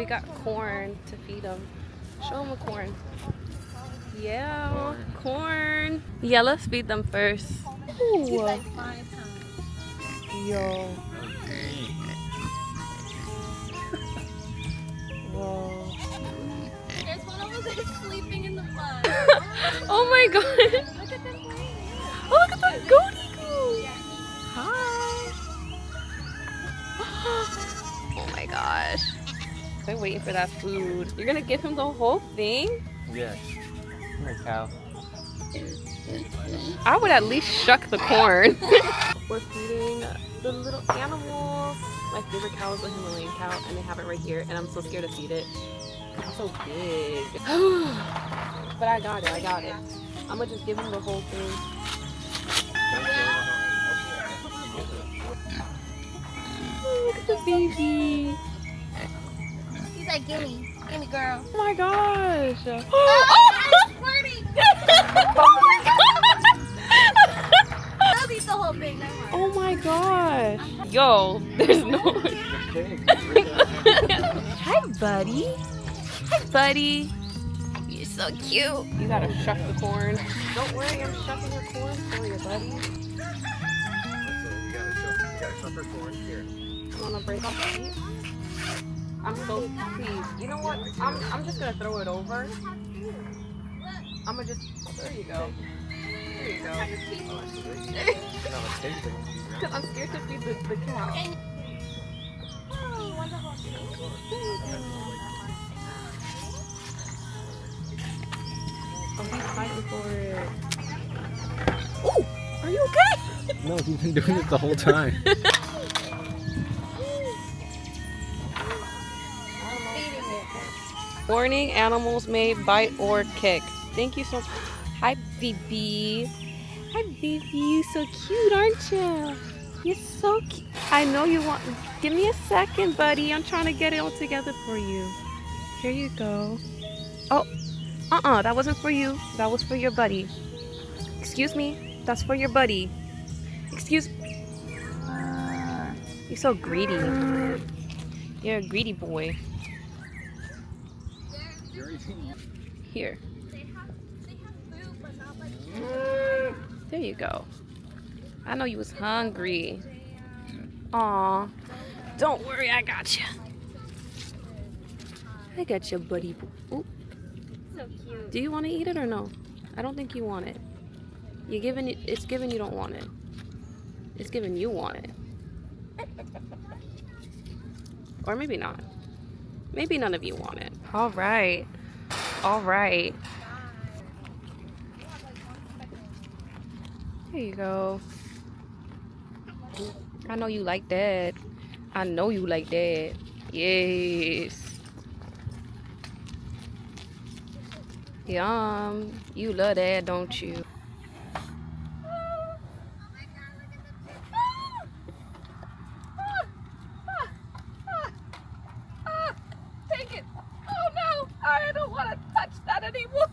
got corn to feed them. Show them a corn. Yeah, corn. Yeah, let's feed them first. Ooh. Like 5 times. Yo. Whoa. There's one over there sleeping in the mud. Oh my god. Look at them playing. Oh, look at that goaty goo. Hi. Oh my gosh. They're waiting for that food. You're gonna give him the whole thing? Yeah. Come here, cow. I would at least shuck the corn. We're feeding the little animals. My favorite cow is the Himalayan cow, and they have it right here, and I'm so scared to feed it. It's so big. But I got it. I'm gonna just give him the whole thing. Oh, look at the baby. He's like, gimme, girl. Oh my gosh. Oh, squirting. Oh my gosh. I'll eat the whole thing. Never mind. Oh my gosh. Yo, there's no. Hi, buddy. Hi, buddy. You're so cute. You gotta shuck the corn. Don't worry, I'm shucking your corn for you, buddy. You gotta shuck her corn here. I'm gonna break off the meat. I'm so pleased. You know what? I'm just gonna throw it over. I'm gonna just. There you go. There you go. Because I'm scared to feed the cow. Oh, you want the whole thing? Oh, he's fighting for it. Oh, are you okay? No, he's been doing it the whole time. Warning, animals may bite or kick. Thank you so much. Hi, baby. Hi, baby. You're so cute, aren't you? You're so cute. I know you want... Give me a second, buddy. I'm trying to get it all together for you. Here you go. Oh, that wasn't for you. That was for your buddy. Excuse me. That's for your buddy. Excuse... You're so greedy. You're a greedy boy. Here. They have food, but not like There you go. I know you was hungry. Aw. Don't worry, I got you. I got you, buddy. Ooh. so cute. Do you want to eat it or no? I don't think you want it. It's given you don't want it. It's given you want it. Or maybe not. Maybe none of you want it. All right. All right. There you go. I know you like that. I know you like that. Yes. Yum. You love that, don't you? Take it. Oh no, I don't want to touch that anymore.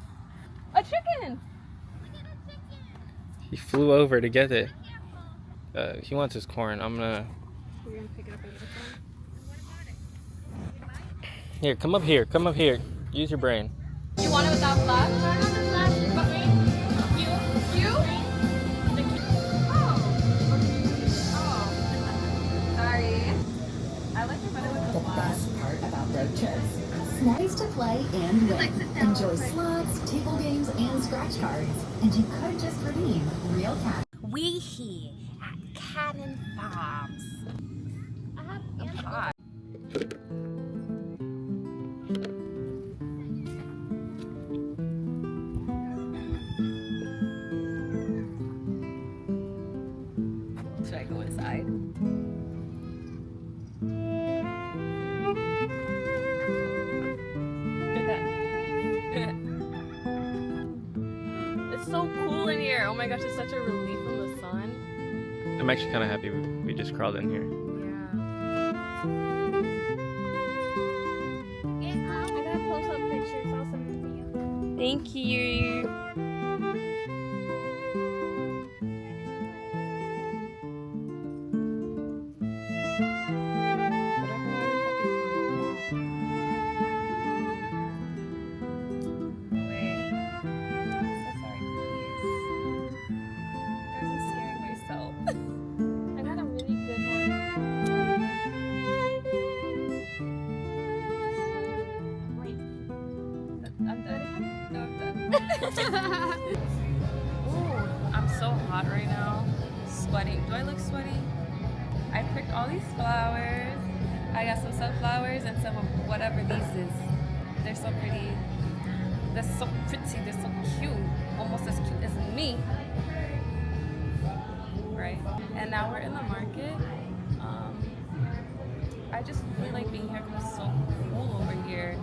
A chicken. He flew over to get it. He wants his corn. We're gonna pick it up and get it. Here, come up here. Come up here. Use your brain. You want it without flash? You? Sorry. I like it better with the flash. Best part about road trips. Nice to play and win. Enjoy slots, table games, and scratch cards. And you could just redeem real cash. We here at Cannon Farms. I have Should I go inside? It's so cool in here. Oh my gosh, it's such a relief from the sun. I'm actually kind of happy we just crawled in here. Yeah. I got close-up pictures. I'll send them to you. Thank you. Ooh, I'm so hot right now. Sweating. Do I look sweaty? I picked all these flowers. I got some sunflowers and some of whatever these is. They're so pretty. They're so pretty. They're so cute. Almost as cute as me. Right? And now we're in the market. I just really like being here because it's so cool over here.